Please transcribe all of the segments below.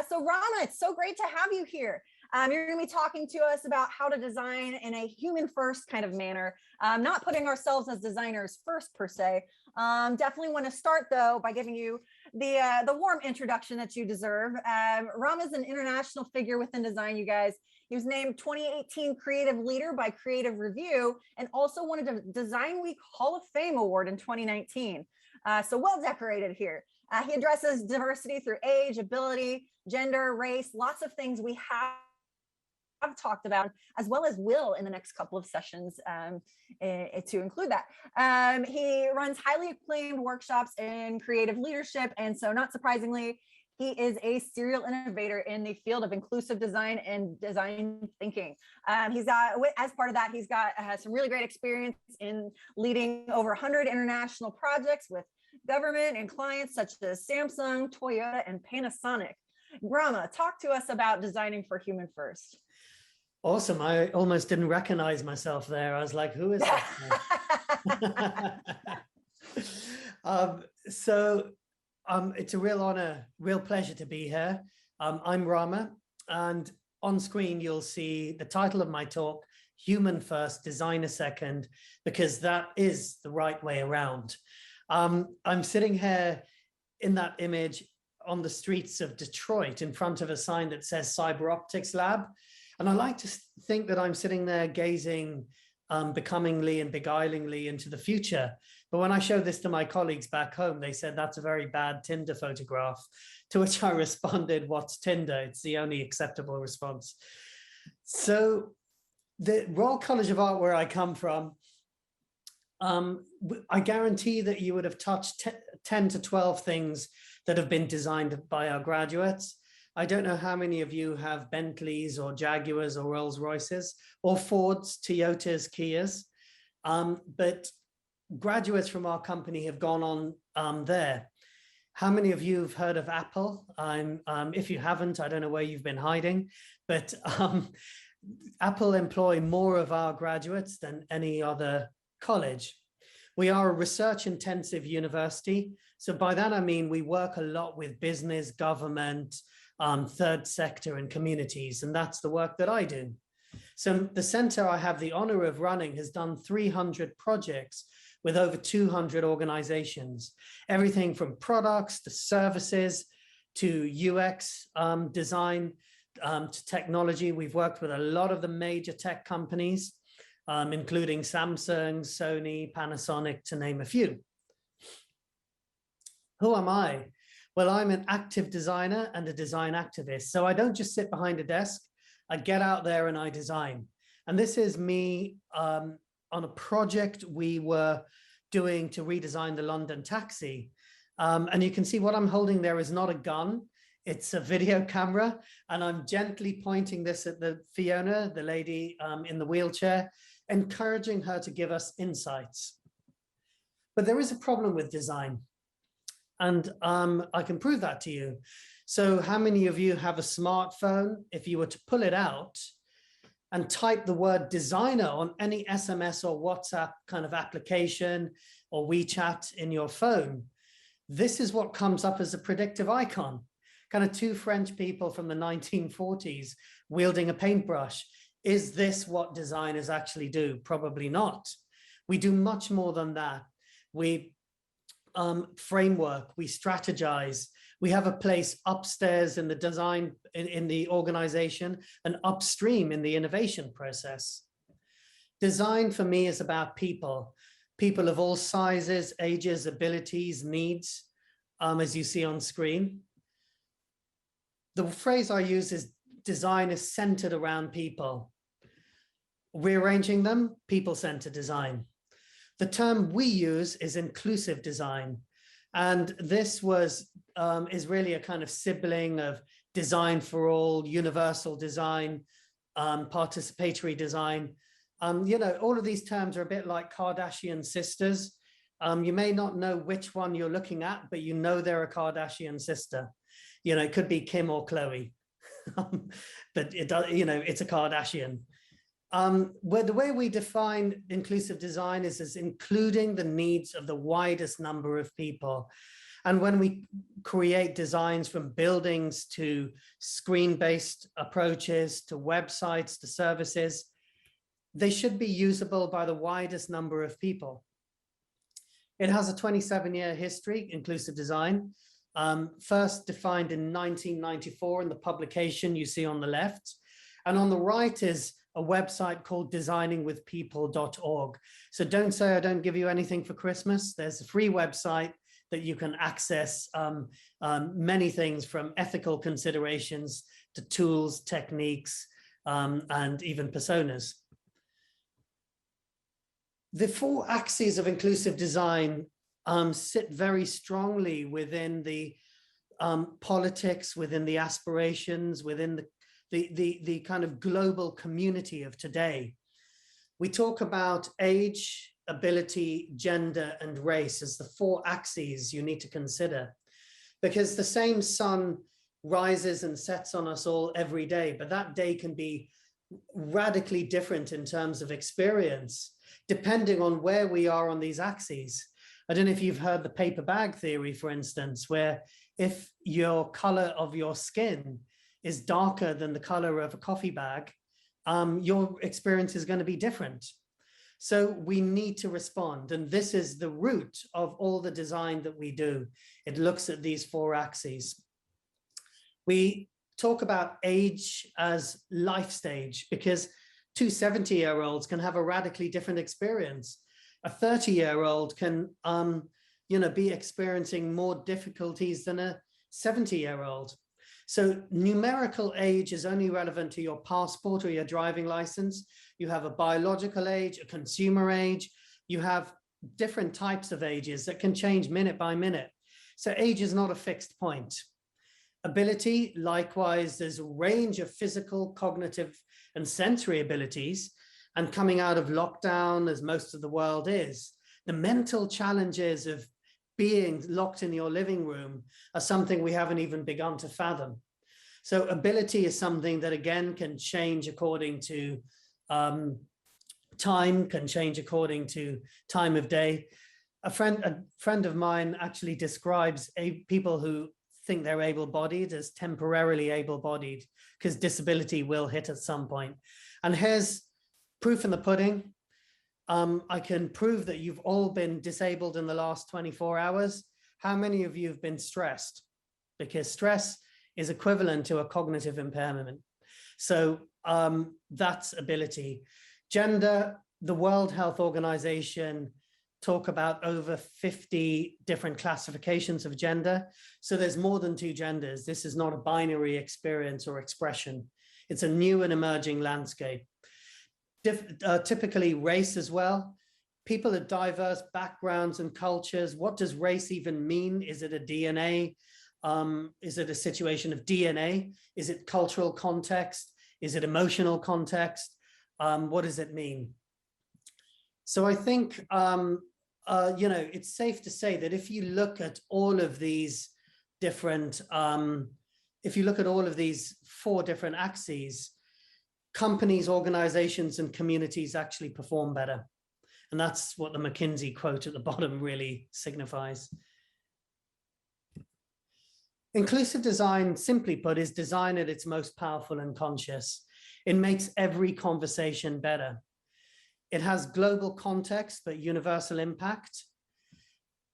So Rama, it's so great to have you here. You're going to be talking to us about how to design in a human-first kind of manner, not putting ourselves as designers first per se. Definitely want to start though by giving you the warm introduction that you deserve. Rama is an international figure within design, you guys. He was named 2018 Creative Leader by Creative Review and also won a Design Week Hall of Fame award in 2019. So well decorated here. He addresses diversity through age, ability, gender, race, lots of things we have talked about, as well as will in the next couple of sessions to include that. He runs highly acclaimed workshops in creative leadership, and so not surprisingly, he is a serial innovator in the field of inclusive design and design thinking. He's got, as part of that, he's got some really great experience in leading over 100 international projects with government and clients such as Samsung, Toyota, and Panasonic. Rama, talk to us about designing for human first. Awesome. I almost didn't recognize myself there. I was like, who is that? It's a real honor, real pleasure to be here. I'm Rama, and on screen you'll see the title of my talk, Human First, Designer Second, because that is the right way around. I'm sitting here in that image on the streets of Detroit in front of a sign that says Cyber Optics Lab. And I like to think that I'm sitting there gazing becomingly and beguilingly into the future. But when I showed this to my colleagues back home, they said, that's a very bad Tinder photograph, to which I responded, what's Tinder? It's the only acceptable response. So the Royal College of Art, where I come from, I guarantee that you would have touched 10 to 12 things that have been designed by our graduates. I don't know how many of you have Bentleys or Jaguars or Rolls Royces or Fords, Toyotas, Kias, but graduates from our company have gone on there. How many of you have heard of Apple? If you haven't, I don't know where you've been hiding, but Apple employ more of our graduates than any other college. We are a research-intensive university. So by that, I mean, we work a lot with business, government, third sector and communities, and that's the work that I do. So the center I have the honor of running has done 300 projects with over 200 organizations, everything from products to services to UX design to technology. We've worked with a lot of the major tech companies, including Samsung, Sony, Panasonic, to name a few. Who am I? Well, I'm an active designer and a design activist. So I don't just sit behind a desk, I get out there and I design. And this is me on a project we were doing to redesign the London taxi. And you can see what I'm holding there is not a gun, it's a video camera. And I'm gently pointing this at the Fiona, the lady in the wheelchair, encouraging her to give us insights. But there is a problem with design. And I can prove that to you. So how many of you have a smartphone? If you were to pull it out and type the word designer on any SMS or WhatsApp kind of application or WeChat in your phone, this is what comes up as a predictive icon. Kind of two French people from the 1940s wielding a paintbrush. Is this what designers actually do? Probably not. We do much more than that. We framework, we strategize, we have a place upstairs in the design, in the organization, and upstream in the innovation process. Design for me is about people of all sizes, ages, abilities, needs, as you see on screen. The phrase I use is design is centered around people. Rearranging them, people-centered design. The term we use is inclusive design. And this is really a kind of sibling of design for all, universal design, participatory design. You know, all of these terms are a bit like Kardashian sisters. You may not know which one you're looking at, but you know they're a Kardashian sister. You know, it could be Kim or Chloe, but it does, you know, it's a Kardashian. Where the way we define inclusive design is as including the needs of the widest number of people. And when we create designs from buildings to screen-based approaches to websites to services, they should be usable by the widest number of people. It has a 27-year history, inclusive design, first defined in 1994 in the publication you see on the left. And on the right is a website called designingwithpeople.org. So don't say I don't give you anything for Christmas. There's a free website that you can access many things from ethical considerations to tools, techniques, and even personas. The 4 axes of inclusive design sit very strongly within the politics, within the aspirations, within the kind of global community of today. We talk about age, ability, gender, and race as the 4 axes you need to consider, because the same sun rises and sets on us all every day, but that day can be radically different in terms of experience, depending on where we are on these axes. I don't know if you've heard the paper bag theory, for instance, where if your color of your skin is darker than the color of a coffee bag, your experience is going to be different. So we need to respond. And this is the root of all the design that we do. It looks at these 4 axes. We talk about age as life stage, because 2 70-year-olds can have a radically different experience. A 30-year-old can be experiencing more difficulties than a 70-year-old. So numerical age is only relevant to your passport or your driving license. You have a biological age, a consumer age. You have different types of ages that can change minute by minute. So age is not a fixed point. Ability, likewise, there's a range of physical, cognitive, and sensory abilities. And coming out of lockdown, as most of the world is, the mental challenges of being locked in your living room are something we haven't even begun to fathom. So ability is something that, again, can change according to time, can change according to time of day. A friend of mine actually describes people who think they're able-bodied as temporarily able-bodied, because disability will hit at some point. And here's proof in the pudding. I can prove that you've all been disabled in the last 24 hours. How many of you have been stressed? Because stress is equivalent to a cognitive impairment. So that's ability. Gender, the World Health Organization talk about over 50 different classifications of gender. So there's more than 2 genders. This is not a binary experience or expression. It's a new and emerging landscape. Typically race as well. People of diverse backgrounds and cultures. What does race even mean? Is it a DNA? Is it a situation of DNA? Is it cultural context? Is it emotional context? What does it mean? So I think, it's safe to say that if you look at all of these different, if you look at all of these 4 different axes, companies, organizations, and communities actually perform better. And that's what the McKinsey quote at the bottom really signifies. Inclusive design, simply put, is design at its most powerful and conscious. It makes every conversation better. It has global context, but universal impact.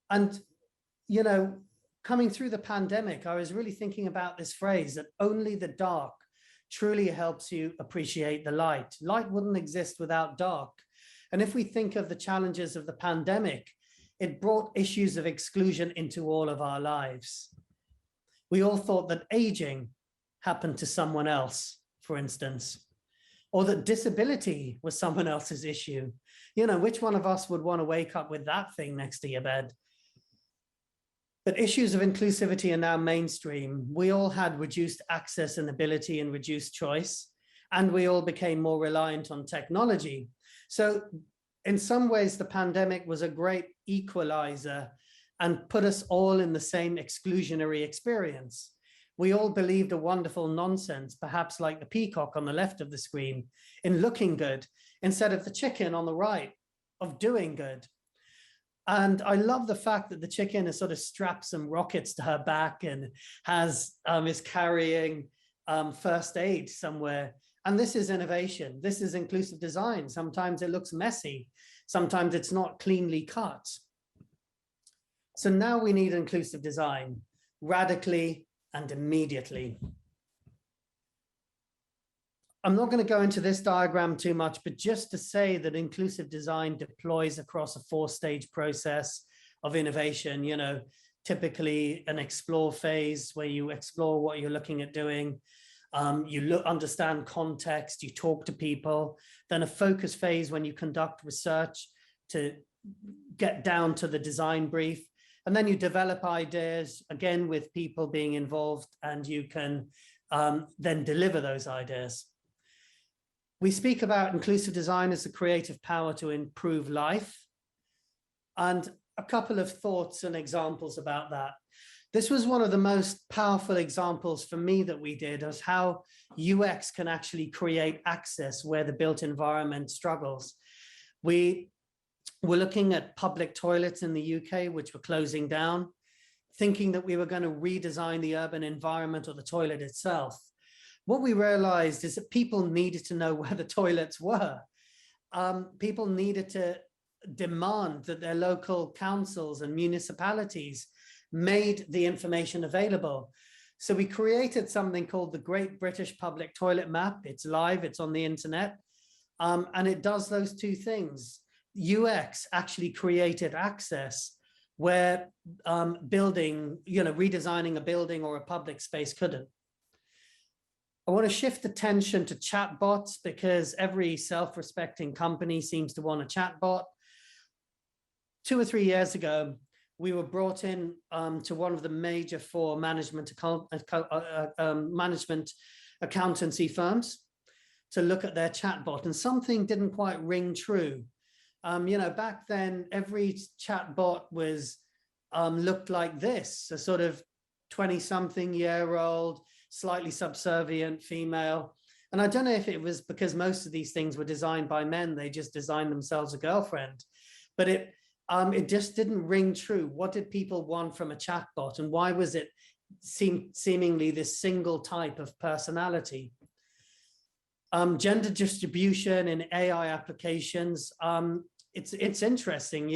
And, coming through the pandemic, I was really thinking about this phrase that only the dark truly helps you appreciate the light. Light wouldn't exist without dark. And if we think of the challenges of the pandemic, it brought issues of exclusion into all of our lives. We all thought that aging happened to someone else, for instance, or that disability was someone else's issue. Which one of us would want to wake up with that thing next to your bed? But issues of inclusivity are now mainstream. We all had reduced access and ability and reduced choice, and we all became more reliant on technology. So in some ways, the pandemic was a great equalizer and put us all in the same exclusionary experience. We all believed a wonderful nonsense, perhaps like the peacock on the left of the screen, in looking good, instead of the chicken on the right, of doing good. And I love the fact that the chicken has sort of strapped some rockets to her back and is carrying first aid somewhere. And this is innovation. This is inclusive design. Sometimes it looks messy. Sometimes it's not cleanly cut. So now we need inclusive design radically and immediately. I'm not going to go into this diagram too much, but just to say that inclusive design deploys across a 4-stage process of innovation, you know, typically an explore phase where you explore what you're looking at doing. You understand context, you talk to people, then a focus phase when you conduct research to get down to the design brief. And then you develop ideas, again, with people being involved, and you can then deliver those ideas. We speak about inclusive design as the creative power to improve life. And a couple of thoughts and examples about that. This was one of the most powerful examples for me that we did, as how UX can actually create access where the built environment struggles. We were looking at public toilets in the UK, which were closing down, thinking that we were going to redesign the urban environment or the toilet itself. What we realized is that people needed to know where the toilets were. People needed to demand that their local councils and municipalities made the information available. So we created something called the Great British Public Toilet Map. It's live, it's on the internet, and it does those two things. UX actually created access where redesigning a building or a public space couldn't. I want to shift attention to chatbots, because every self-respecting company seems to want a chatbot. 2 or 3 years ago, we were brought in to one of the major 4 management accountancy firms to look at their chatbot, and something didn't quite ring true. Back then, every chatbot was looked like this, a sort of 20-something-year-old, slightly subservient female. And I don't know if it was because most of these things were designed by men, they just designed themselves a girlfriend, but it just didn't ring true. What did people want from a chatbot, and why was it seemingly this single type of personality? Gender distribution in AI applications, it's interesting,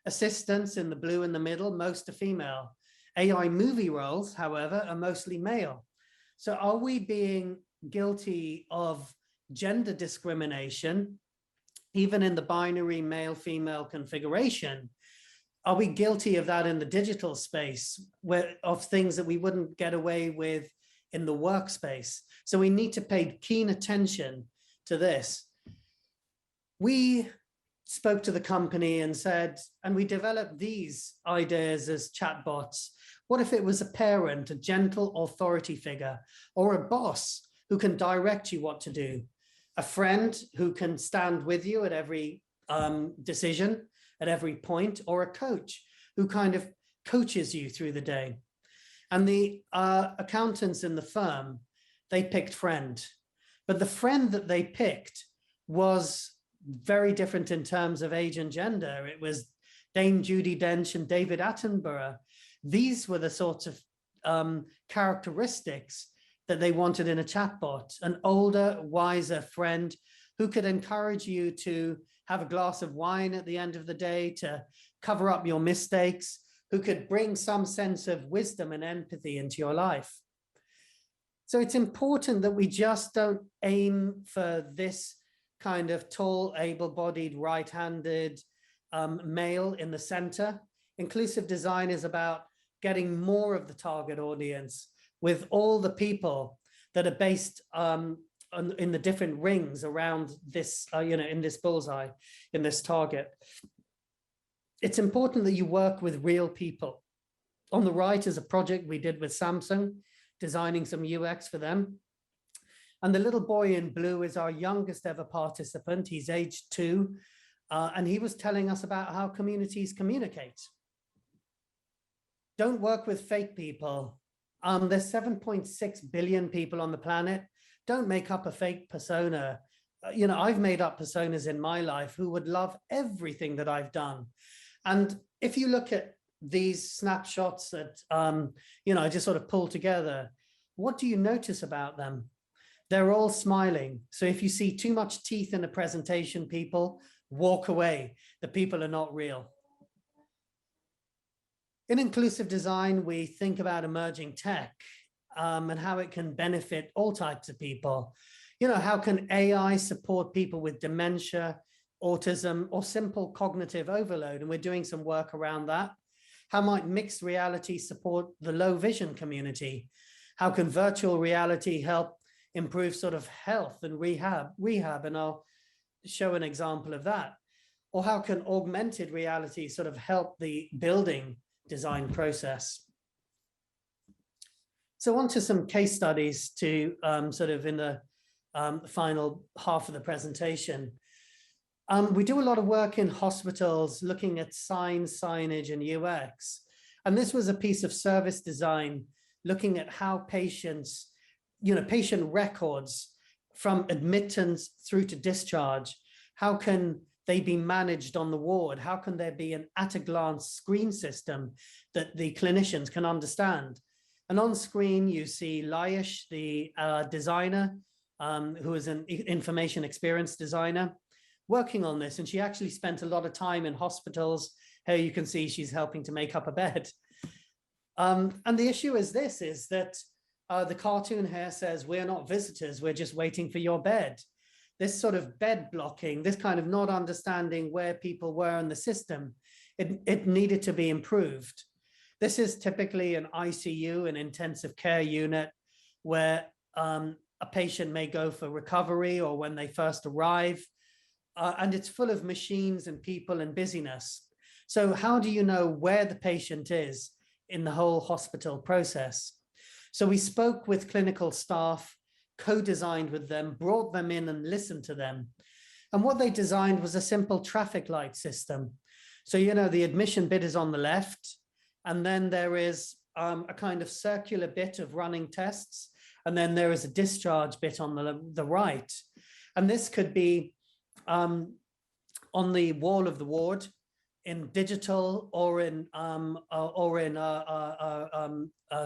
assistants in the blue in the middle, most are female. AI movie roles, however, are mostly male. So are we being guilty of gender discrimination, even in the binary male-female configuration? Are we guilty of that in the digital space, of things that we wouldn't get away with in the workspace? So we need to pay keen attention to this. We spoke to the company and said, and we developed these ideas as chatbots. What if it was a parent, a gentle authority figure, or a boss who can direct you what to do? A friend who can stand with you at every decision, at every point, or a coach who kind of coaches you through the day. And the accountants in the firm, they picked friend. But the friend that they picked was very different in terms of age and gender. It was Dame Judi Dench and David Attenborough. These were the sorts of characteristics that they wanted in a chatbot: an older, wiser friend who could encourage you to have a glass of wine at the end of the day, to cover up your mistakes, who could bring some sense of wisdom and empathy into your life. So it's important that we just don't aim for this kind of tall, able-bodied, right-handed male in the center. Inclusive design is about getting more of the target audience with all the people that are based in the different rings around this, in this bullseye, in this target. It's important that you work with real people. On the right is a project we did with Samsung, designing some UX for them. And the little boy in blue is our youngest ever participant. He's age 2, and he was telling us about how communities communicate. Don't work with fake people. There's 7.6 billion people on the planet. Don't make up a fake persona. I've made up personas in my life who would love everything that I've done. And if you look at these snapshots that, I just sort of pulled together, what do you notice about them? They're all smiling. So if you see too much teeth in a presentation, people walk away. The people are not real. In inclusive design, we think about emerging tech and how it can benefit all types of people. How can AI support people with dementia, autism, or simple cognitive overload? And we're doing some work around that. How might mixed reality support the low vision community? How can virtual reality help improve sort of health and rehab? And I'll show an example of that. Or how can augmented reality sort of help the building design process? So on to some case studies to sort of in the final half of the presentation. We do a lot of work in hospitals looking at signs, signage, and UX. And this was a piece of service design looking at how patients, patient records from admittance through to discharge, how can they be managed on the ward? How can there be an at-a-glance screen system that the clinicians can understand? And on screen, you see Laish, the designer, who is an information experience designer, working on this. And she actually spent a lot of time in hospitals. Here you can see she's helping to make up a bed. And the issue is that the cartoon here says, we're not visitors, we're just waiting for your bed. This sort of bed blocking, this kind of not understanding where people were in the system, it needed to be improved. This is typically an ICU, an intensive care unit, where a patient may go for recovery or when they first arrive, and it's full of machines and people and busyness. So how do you know where the patient is in the whole hospital process? So we spoke with clinical staff, co-designed with them, brought them in and listened to them. And what they designed was a simple traffic light system. So, the admission bit is on the left, and then there is a kind of circular bit of running tests, and then there is a discharge bit on the right. And this could be on the wall of the ward in digital or in a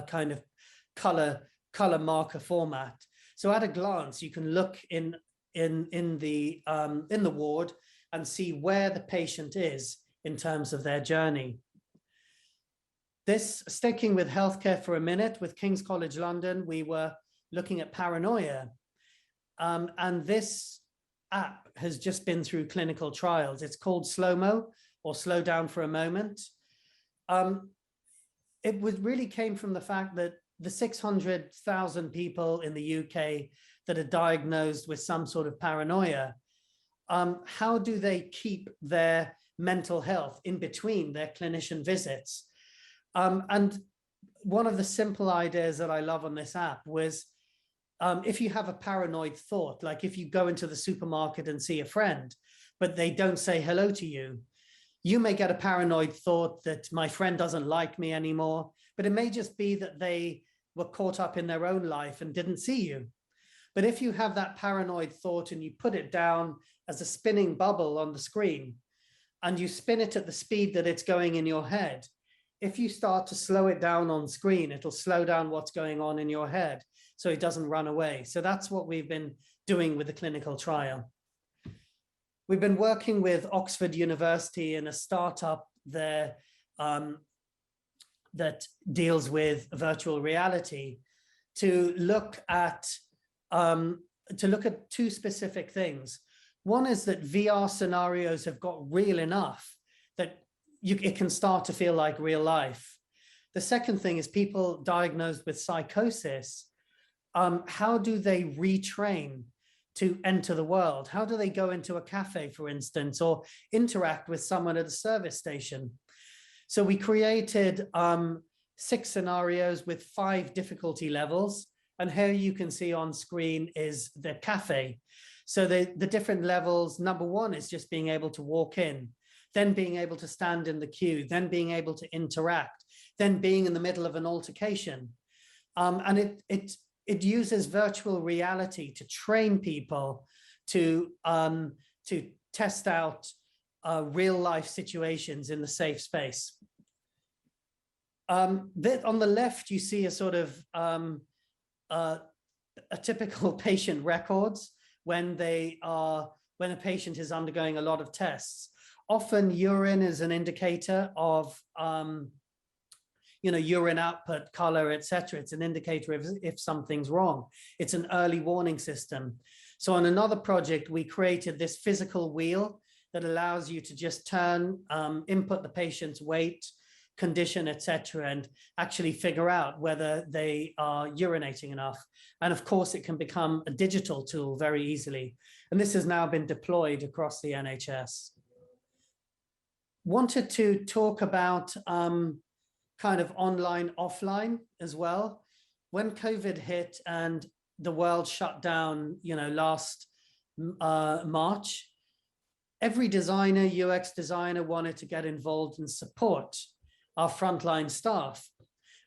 kind of color marker format. So at a glance, you can look in the ward and see where the patient is in terms of their journey. This, sticking with healthcare for a minute, with King's College London, we were looking at paranoia. And this app has just been through clinical trials. It's called Slow-Mo, or Slow Down for a Moment. It really came from the fact that the 600,000 people in the UK that are diagnosed with some sort of paranoia, how do they keep their mental health in between their clinician visits? And one of the simple ideas that I love on this app was, if you have a paranoid thought, like if you go into the supermarket and see a friend, but they don't say hello to you, you may get a paranoid thought that my friend doesn't like me anymore, but it may just be that they were caught up in their own life and didn't see you. But if you have that paranoid thought and you put it down as a spinning bubble on the screen, and you spin it at the speed that it's going in your head, if you start to slow it down on screen, it'll slow down what's going on in your head so it doesn't run away. So that's what we've been doing with the clinical trial. We've been working with Oxford University in a startup there that deals with virtual reality to look at two specific things. One is that VR scenarios have got real enough that it can start to feel like real life. The second thing is people diagnosed with psychosis. How do they retrain to enter the world? How do they go into a cafe, for instance, or interact with someone at a service station? So we created 6 scenarios with 5 difficulty levels. And here you can see on screen is the cafe. So the different levels, number 1 is just being able to walk in, then being able to stand in the queue, then being able to interact, then being in the middle of an altercation. And it uses virtual reality to train people to test out real life situations in the safe space. On the left, you see a sort of a typical patient records when a patient is undergoing a lot of tests. Often urine is an indicator of urine output, color, etc. It's an indicator if something's wrong. It's an early warning system. So on another project, we created this physical wheel that allows you to just turn, input the patient's weight, condition, etc., and actually figure out whether they are urinating enough. And of course, it can become a digital tool very easily. And this has now been deployed across the NHS. Wanted to talk about kind of online, offline as well. When COVID hit and the world shut down, last March, every designer, UX designer wanted to get involved and support our frontline staff.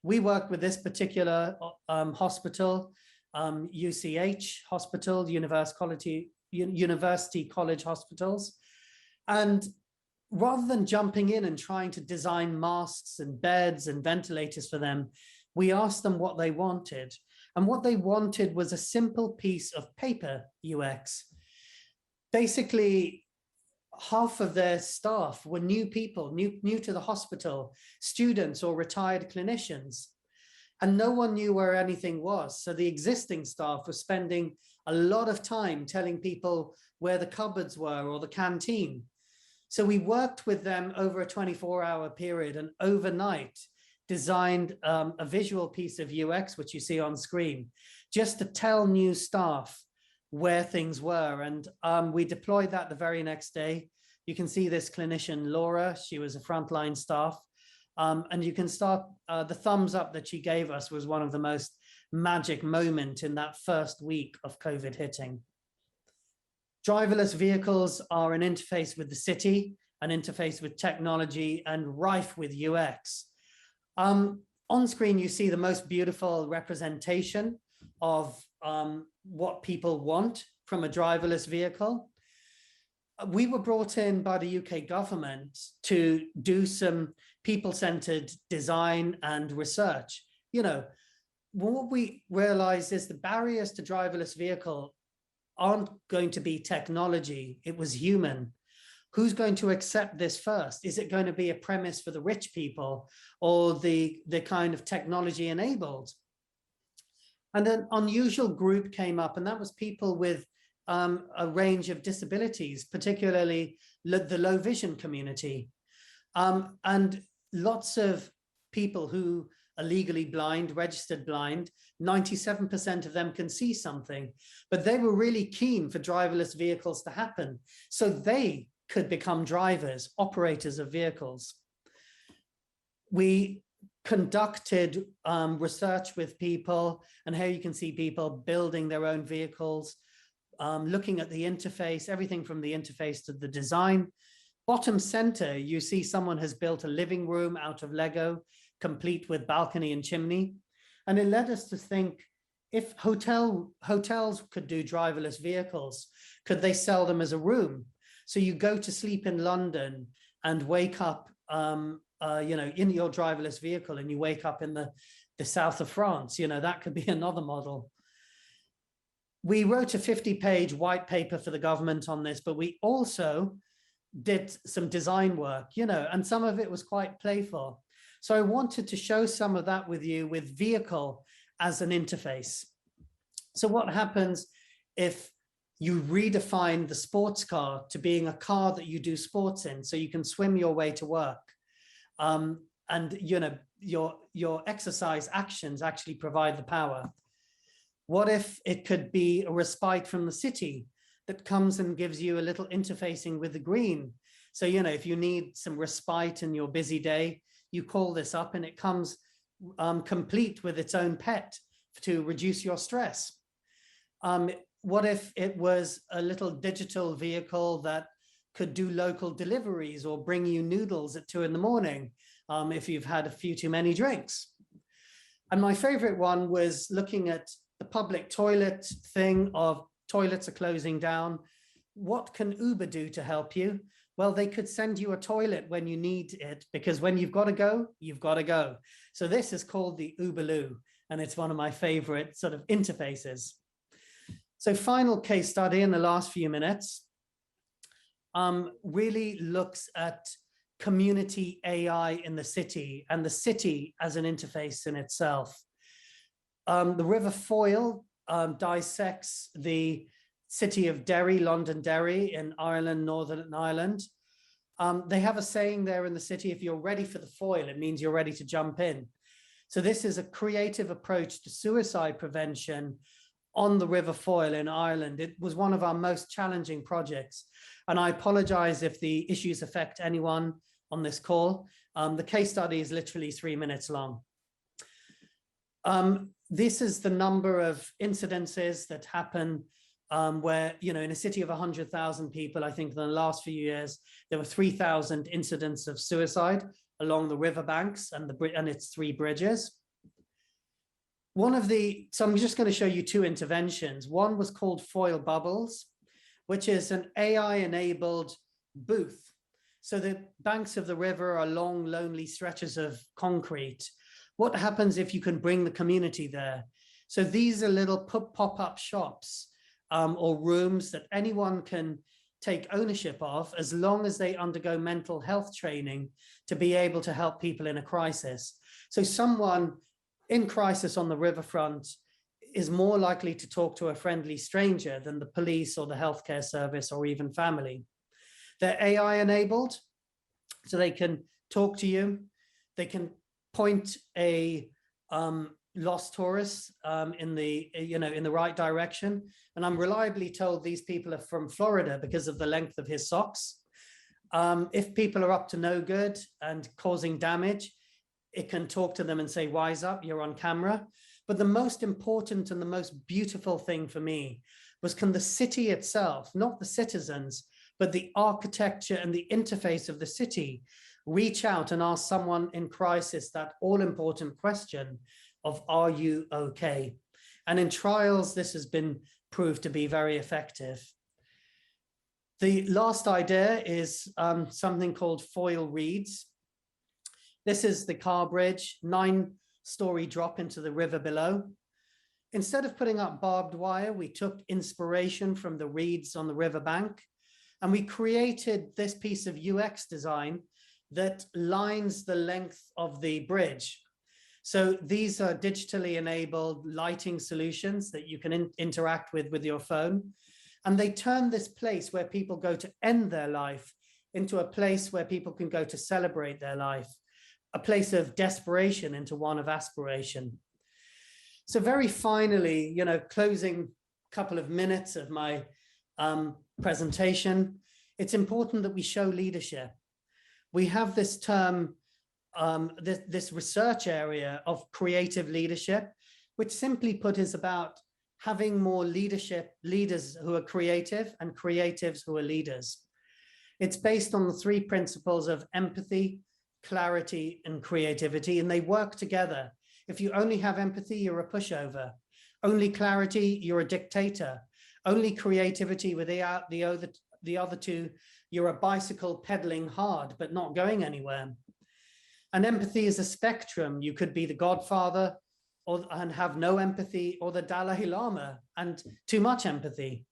We work with this particular hospital, UCH Hospital, University College Hospitals. And rather than jumping in and trying to design masks and beds and ventilators for them, we asked them what they wanted. And what they wanted was a simple piece of paper UX. Basically, half of their staff were new people, new to the hospital, students or retired clinicians. And no one knew where anything was. So the existing staff were spending a lot of time telling people where the cupboards were or the canteen. So we worked with them over a 24-hour period and overnight designed a visual piece of UX, which you see on screen, just to tell new staff where things were. And we deployed that the very next day. You can see this clinician, Laura, she was a frontline staff. And you can start, the thumbs up that she gave us was one of the most magic moments in that first week of COVID hitting. Driverless vehicles are an interface with the city, an interface with technology, and rife with UX. On screen, you see the most beautiful representation of what people want from a driverless vehicle. We were brought in by the UK government to do some people-centered design and research. What we realized is the barriers to driverless vehicle aren't going to be technology, it was human. Who's going to accept this first? Is it going to be a premise for the rich people or the kind of technology enabled? And an unusual group came up, and that was people with a range of disabilities, particularly the low vision community. And lots of people who are legally blind, registered blind, 97% of them can see something, but they were really keen for driverless vehicles to happen so they could become drivers, operators of vehicles. We conducted research with people, and here you can see people building their own vehicles, looking at the interface, everything from the interface to the design. Bottom center, you see someone has built a living room out of Lego, complete with balcony and chimney. And it led us to think, if hotels could do driverless vehicles, could they sell them as a room? So you go to sleep in London and wake up, in your driverless vehicle, and you wake up in the south of France. That could be another model. We wrote a 50-page white paper for the government on this, but we also did some design work, and some of it was quite playful. So I wanted to show some of that with you with vehicle as an interface. So what happens if you redefine the sports car to being a car that you do sports in, so you can swim your way to work? And your exercise actions actually provide the power. What if it could be a respite from the city that comes and gives you a little interfacing with the green? So, if you need some respite in your busy day, you call this up and it comes complete with its own pet to reduce your stress. What if it was a little digital vehicle that could do local deliveries or bring you noodles at 2 a.m. If you've had a few too many drinks? And my favorite one was looking at the public toilet thing of toilets are closing down. What can Uber do to help you? Well, they could send you a toilet when you need it, because when you've got to go, you've got to go. So this is called the Uberloo, and it's one of my favorite sort of interfaces. So final case study in the last few minutes really looks at community AI in the city, and the city as an interface in itself. The River Foyle dissects the city of Derry, Londonderry in Ireland, Northern Ireland. They have a saying there in the city, if you're ready for the foil, it means you're ready to jump in. So this is a creative approach to suicide prevention on the River Foyle in Ireland. It was one of our most challenging projects. And I apologize if the issues affect anyone on this call. The case study is literally 3 minutes long. This is the number of incidences that happen where, you know, in a city of 100,000 people, I think in the last few years, there were 3,000 incidents of suicide along the riverbanks and its 3 bridges. So I'm just going to show you 2 interventions. One was called Foyle Bubbles, which is an AI-enabled booth. So the banks of the river are long, lonely stretches of concrete. What happens if you can bring the community there? So these are little pop-up shops or rooms that anyone can take ownership of, as long as they undergo mental health training to be able to help people in a crisis. So someone in crisis on the riverfront is more likely to talk to a friendly stranger than the police or the healthcare service or even family. They're AI enabled, so they can talk to you. They can point a lost tourist in the right direction. And I'm reliably told these people are from Florida because of the length of his socks. If people are up to no good and causing damage, it can talk to them and say, wise up, you're on camera. But the most important and the most beautiful thing for me was, can the city itself, not the citizens, but the architecture and the interface of the city, reach out and ask someone in crisis that all-important question of, are you okay? And in trials, this has been proved to be very effective. The last idea is something called Foyle Reads. This is the car bridge, 9-story drop into the river below. Instead of putting up barbed wire, we took inspiration from the reeds on the riverbank, and we created this piece of UX design that lines the length of the bridge. So these are digitally enabled lighting solutions that you can interact with your phone. And they turn this place where people go to end their life into a place where people can go to celebrate their life, a place of desperation into one of aspiration. So very finally, you know, closing couple of minutes of my presentation, it's important that we show leadership. We have this term, this research area of creative leadership, which simply put is about having more leaders who are creative and creatives who are leaders. It's based on the 3 principles of empathy, clarity, and creativity, and they work together. If you only have empathy, you're a pushover. Only clarity, you're a dictator. Only creativity without the other 2, you're a bicycle pedaling hard, but not going anywhere. And empathy is a spectrum. You could be the Godfather and have no empathy, or the Dalai Lama and too much empathy.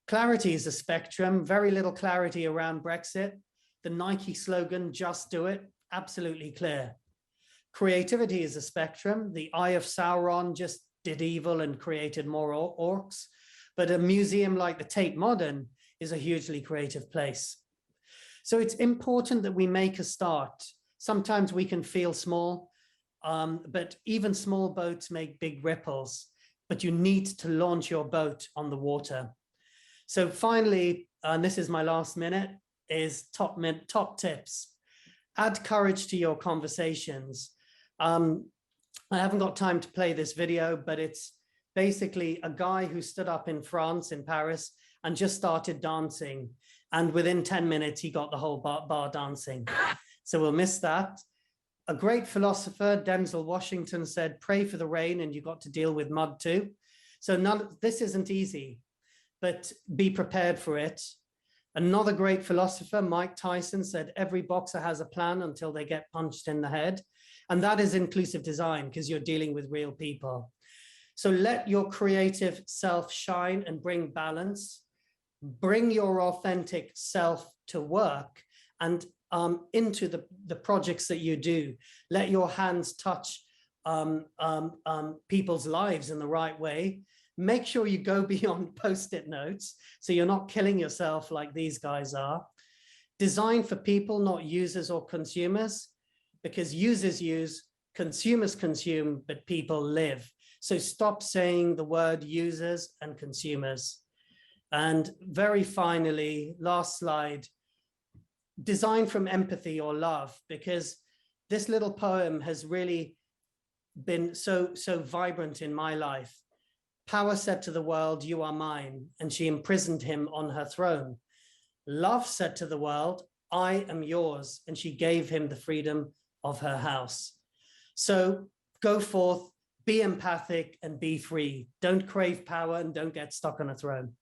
Clarity is a spectrum, very little clarity around Brexit. The Nike slogan, just do it, absolutely clear. Creativity is a spectrum. The Eye of Sauron just did evil and created more orcs. But a museum like the Tate Modern is a hugely creative place. So it's important that we make a start. Sometimes we can feel small, but even small boats make big ripples, but you need to launch your boat on the water. So finally, and this is my last minute, is top tips. Add courage to your conversations. I haven't got time to play this video, but it's basically a guy who stood up in France, in Paris, and just started dancing. And within 10 minutes, he got the whole bar dancing. So we'll miss that. A great philosopher, Denzel Washington, said, pray for the rain and you got to deal with mud too. So this isn't easy, but be prepared for it. Another great philosopher, Mike Tyson, said every boxer has a plan until they get punched in the head. And that is inclusive design because you're dealing with real people. So let your creative self shine and bring balance. Bring your authentic self to work and into the projects that you do. Let your hands touch people's lives in the right way. Make sure you go beyond post-it notes so you're not killing yourself like these guys are. Design for people, not users or consumers, because users use, consumers consume, but people live. So stop saying the word users and consumers. And very finally, last slide, design from empathy or love, because this little poem has really been so vibrant in my life. Power said to the world, you are mine, and she imprisoned him on her throne. Love said to the world, I am yours, and she gave him the freedom of her house. So go forth, be empathic, and be free. Don't crave power and don't get stuck on a throne.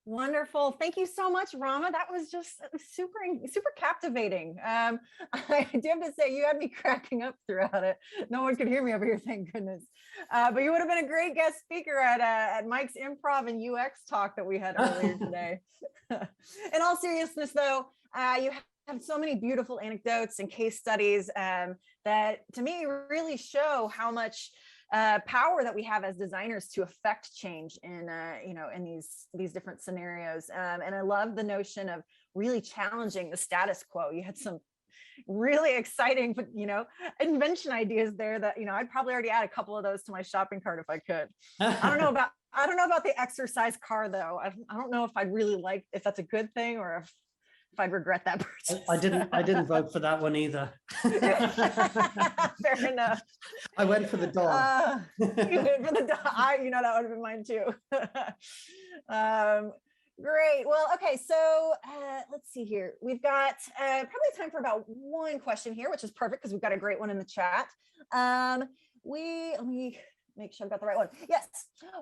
Wonderful. Thank you so much, Rama. That was just super captivating. I do have to say, you had me cracking up throughout it. No one could hear me over here, thank goodness. But you would have been a great guest speaker at Mike's improv and UX talk that we had earlier today. In all seriousness, though, you have so many beautiful anecdotes and case studies that, to me, really show how much power that we have as designers to affect change in in these different scenarios, and I love the notion of really challenging the status quo. You had some really exciting invention ideas there that I'd probably already add a couple of those to my shopping cart if I could. I don't know about the exercise car though. I don't know if I'd really like, if that's a good thing or if I'd regret that purchase. I didn't vote for that one either. Fair enough. I went for the dog. You went for the dog. That would have been mine too. Great. Well, okay. So let's see here. We've got probably time for about one question here, which is perfect because we've got a great one in the chat. Let me make sure I've got the right one. Yes.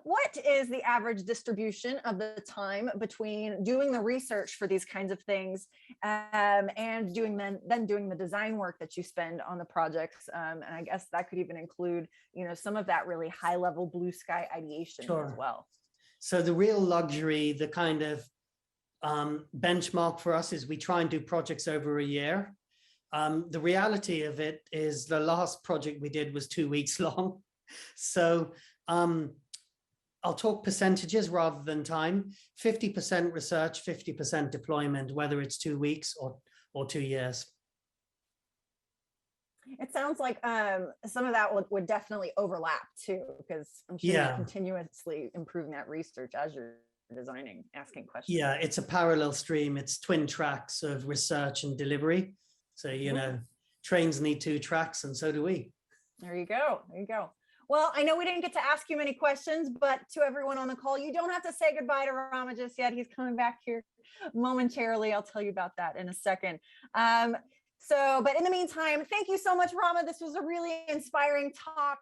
What is the average distribution of the time between doing the research for these kinds of things and doing the design work that you spend on the projects? And I guess that could even include, some of that really high level blue sky ideation as well. So the real luxury, the kind of benchmark for us is we try and do projects over a year. The reality of it is the last project we did was 2 weeks long. So I'll talk percentages rather than time. 50% research, 50% deployment, whether it's 2 weeks or 2 years. It sounds like some of that would definitely overlap too, because I'm sure you're continuously improving that research as you're designing, asking questions. Yeah, it's a parallel stream. It's twin tracks of research and delivery. So, trains need 2 tracks, and so do we. There you go. There you go. Well, I know we didn't get to ask you many questions, but to everyone on the call, you don't have to say goodbye to Rama just yet. He's coming back here momentarily. I'll tell you about that in a second. But in the meantime, thank you so much, Rama. This was a really inspiring talk.